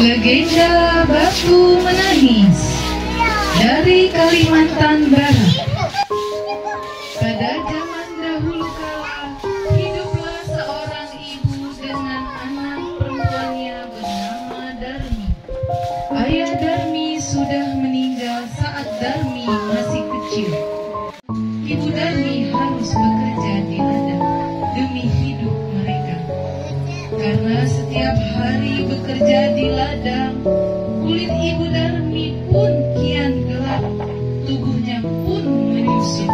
Legenda Batu Menangis dari Kalimantan Barat. Pada zaman dahulu kala, hiduplah seorang ibu dengan anak perempuannya bernama Darmi. Ayah Darmi sudah meninggal saat Darmi masih kecil. Ibu Darmi harus bekerja di ladang demi hidup mereka. Karena setiap hari bekerja di ladang, kulit ibu Darmi pun kian gelap, tubuhnya pun menyusut.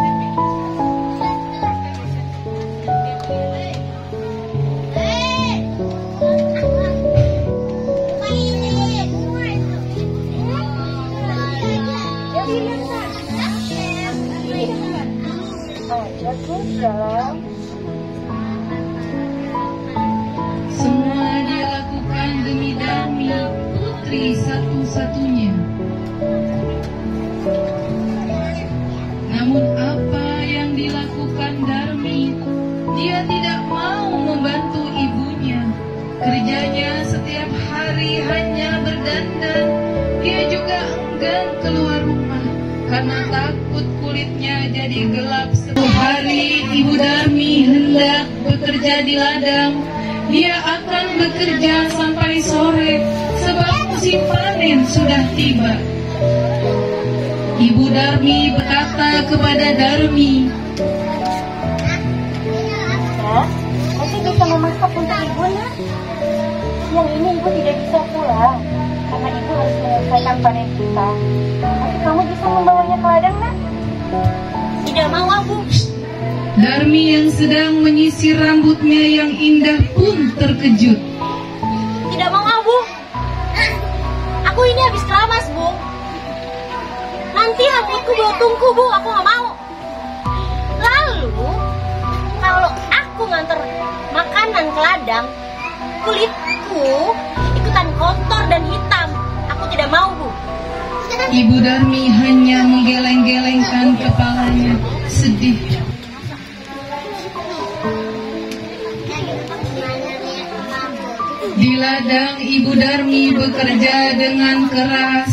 Semua dia lakukan demi Darmi, putri satu-satunya. Namun apa yang dilakukan Darmi, dia tidak mau membantu ibunya. Kerjanya setiap hari hanya berdandan. Dia juga enggan keluar rumah karena takut kulitnya jadi gelap. Setiap hari ibu Darmi hendak bekerja di ladang. Dia akan bekerja sampai sore sebab musim panen sudah tiba. Ibu Darmi berkata kepada Darmi, Saya bisa memasak untuk ibu, nak. Yang ini ibu tidak bisa pulang karena ibu harus menyelesaikan panen kita. Tapi kamu bisa membawanya ke ladang, nak? Tidak mau, Bu. Darmi yang sedang menyisir rambutnya yang indah pun terkejut. Tidak mau, Bu. Aku ini habis keramas, Bu. Nanti rambutku bau tungku, Bu. Aku nggak mau. Lalu, kalau aku nganter makanan ke ladang, kulitku ikutan kotor dan hitam. Aku tidak mau, Bu. Ibu Darmi hanya menggeleng-gelengkan kepalanya, sedih. Di ladang ibu Darmi bekerja dengan keras.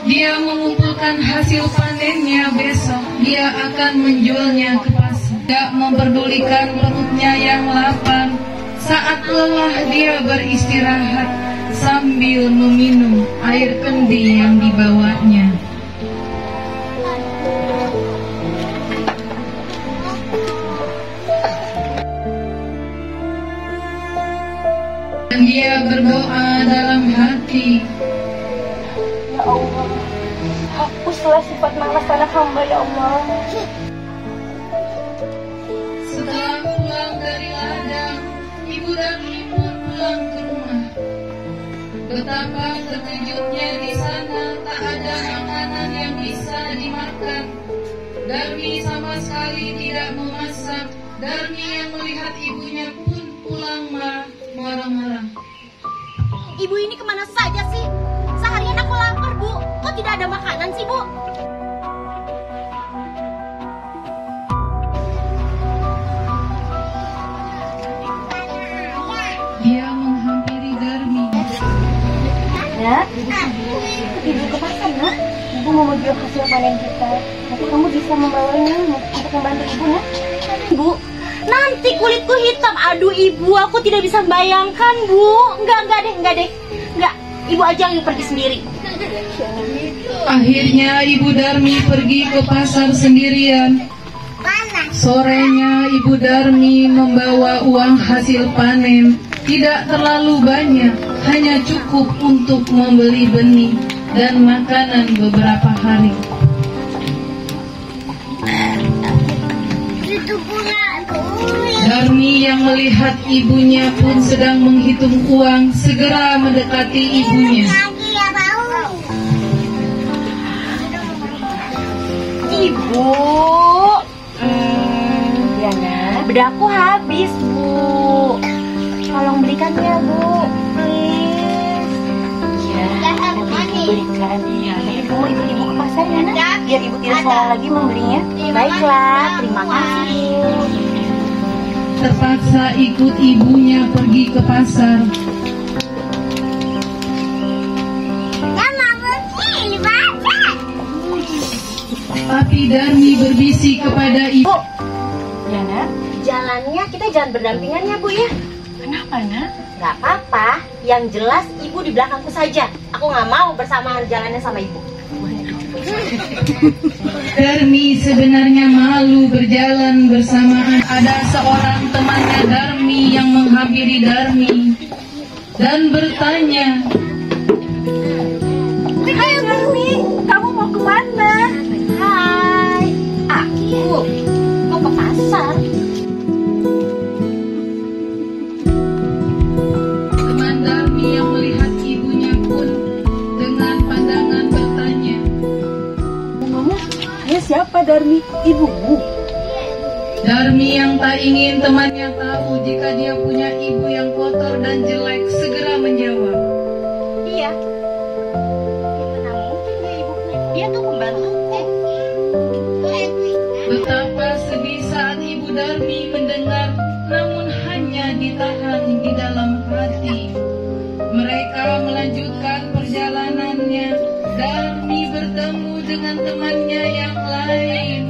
Dia mengumpulkan hasil panennya besok. Dia akan menjualnya ke pasar. Tidak memperdulikan perutnya yang lapar. Saat lelah dia beristirahat sambil meminum air kendi yang dibawanya. Dan dia berdoa dalam hati, Ya Allah, hapuslah sifat malas anak hamba, ya Allah. setelah pulang dari ladang, ibu Darmi pun pulang ke rumah. Betapa terkejutnya di sana, tak ada makanan yang bisa dimakan. Darmi sama sekali tidak memasak. Darmi yang melihat ibunya pun pulang marah-marah. Ibu ini kemana saja sih? Seharian aku lapar, Bu. Kok tidak ada makanan sih, Bu? Dia menghampiri Darmi. Nak, ibu ke pasar, nak. Ibu mau menjual hasil panen kita. Nanti kamu bisa membawanya untuk membantu ibu, nak. Ibu, nanti kulitku hitam. Aduh, ibu, aku tidak bisa membayangkan, Bu. Enggak deh. Enggak, ibu aja yang pergi sendiri. Akhirnya ibu Darmi pergi ke pasar sendirian. Sorenya ibu Darmi membawa uang hasil panen. Tidak terlalu banyak, hanya cukup untuk membeli benih dan makanan beberapa hari. Darmi yang melihat ibunya pun sedang menghitung uang, segera mendekati ibunya. Ibu, bedaku habis, Bu. Tolong belikan ya, Bu. Please. Ya, nanti belikan. Ibu ke pasar ya, nak? Biar ibu tidak salah lagi membelinya. Baiklah, terima kasih. Terpaksa ikut ibunya pergi ke pasar. Darmi berbisik kepada ibu. Bu, ya nak, jalannya kita jangan berdampingan ya Bu ya. Kenapa nak? Gak apa-apa, yang jelas ibu di belakangku saja. Aku gak mau bersamaan jalannya sama ibu. Darmi sebenarnya malu berjalan bersamaan. Ada seorang temannya Darmi yang menghampiri Darmi dan bertanya, Hai Darmi, kamu mau kemana? Hai, aku mau ke pasar. teman Darmi yang melihat ibunya pun dengan pandangan bertanya. Kamu, dia siapa Darmi? Ibumu? Darmi yang tak ingin temannya tahu jika dia punya ibu yang kotor dan jelek segera menjawab. Iya. Gimana mungkin dia ibuku? Dia tuh pembantuku. Betapa sedih saat ibu Darmi mendengar, namun hanya ditahan di dalam hati. Mereka melanjutkan perjalanannya. Darmi bertemu dengan temannya yang lain.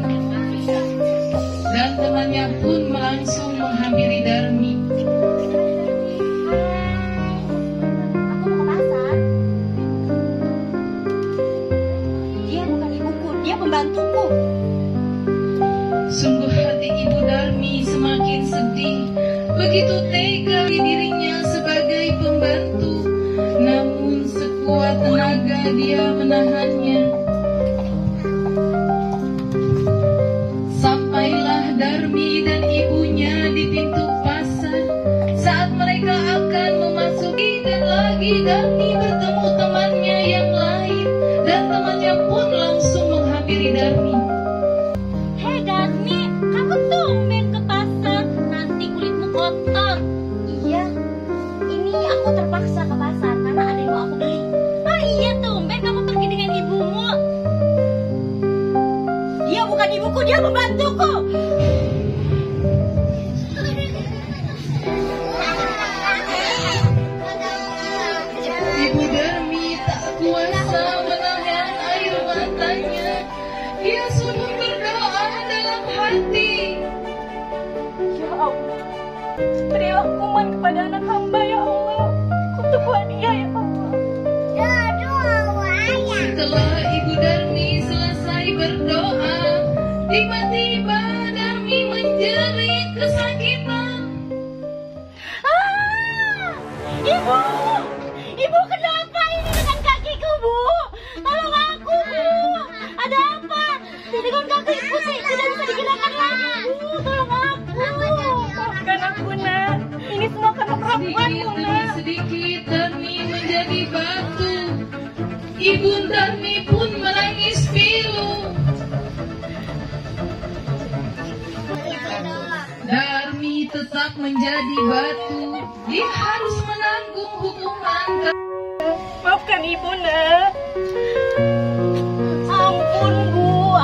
Dan temannya pun langsung menghampiri Darmi. Aku mau ke pasar. Dia bukan ibuku, dia pembantuku. Sungguh hati ibu Darmi semakin sedih. Begitu tega dirinya sebagai pembantu. Namun sekuat tenaga dia menahannya. Sampailah Darmi dan ibunya di pintu pasar. Saat mereka akan memasuki dan lagi Darmi bertemu temannya yang lain. Dan temannya pun langsung menghampiri Darmi. Hei Darmi, kamu tumben ke pasar. Nanti kulitmu kotor. Iya, ini aku terpaksa ke pasar karena ada yang mau aku beli. Oh iya, tumben kamu pergi dengan ibumu. Dia bukan ibuku, dia pembantuku. Ibu Darmi tak kuasa menahan air matanya. Ia sungguh berdoa dalam hati. Ya Allah, berilah hukuman kepada anak hamba ya Allah. Kutubuh dia ya Allah. Setelah Ibu Darmi selesai berdoa, tiba-tiba Darmi menjerit kesakitan. Ibu, ibu kenapa ini dengan kakiku Bu? Tolong aku Bu. Ada apa? Dengan kakiku sih tidak bisa digunakan lagi Bu. Tolong aku. Maafkan aku nak. Ini semua karena perempuanmu Sedikit demi nak. sedikit Darmi menjadi batu. Ibu Darmi pun menangis pilu. Darmi tetap menjadi batu. Dia harus menanggung hukuman. Maafkan ibu nak. Ampun Bu,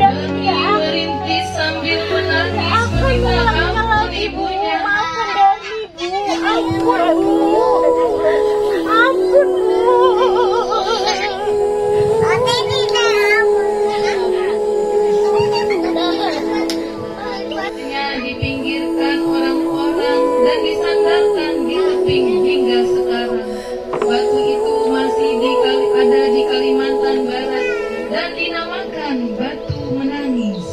dan Darmi ya merintis sambil menangis aku meminta mengulanginya ampun lagi Bu. ibunya. Maafkan Darmi Bu. Ampun Bu. Ampun Bu. Dipinggirkan orang-orang dan disandarkan di tebing hingga sekarang. Batu itu masih ada di Kalimantan Barat dan dinamakan Batu Menangis.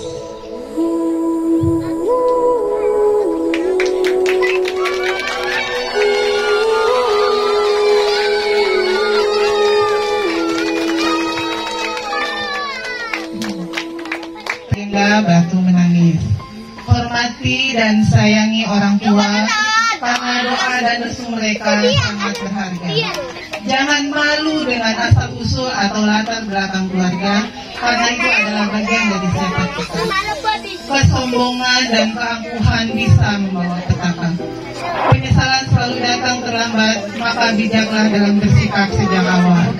Hingga Batu Menangis. Hormati dan sayangi orang tua, karena doa dan restu mereka sangat berharga. Jangan malu dengan asal usul atau latar belakang keluarga, karena itu adalah bagian dari siapa kita. Kesombongan dan keangkuhan bisa membawa petaka. Penyesalan selalu datang terlambat, maka bijaklah dalam bersikap sejak awal.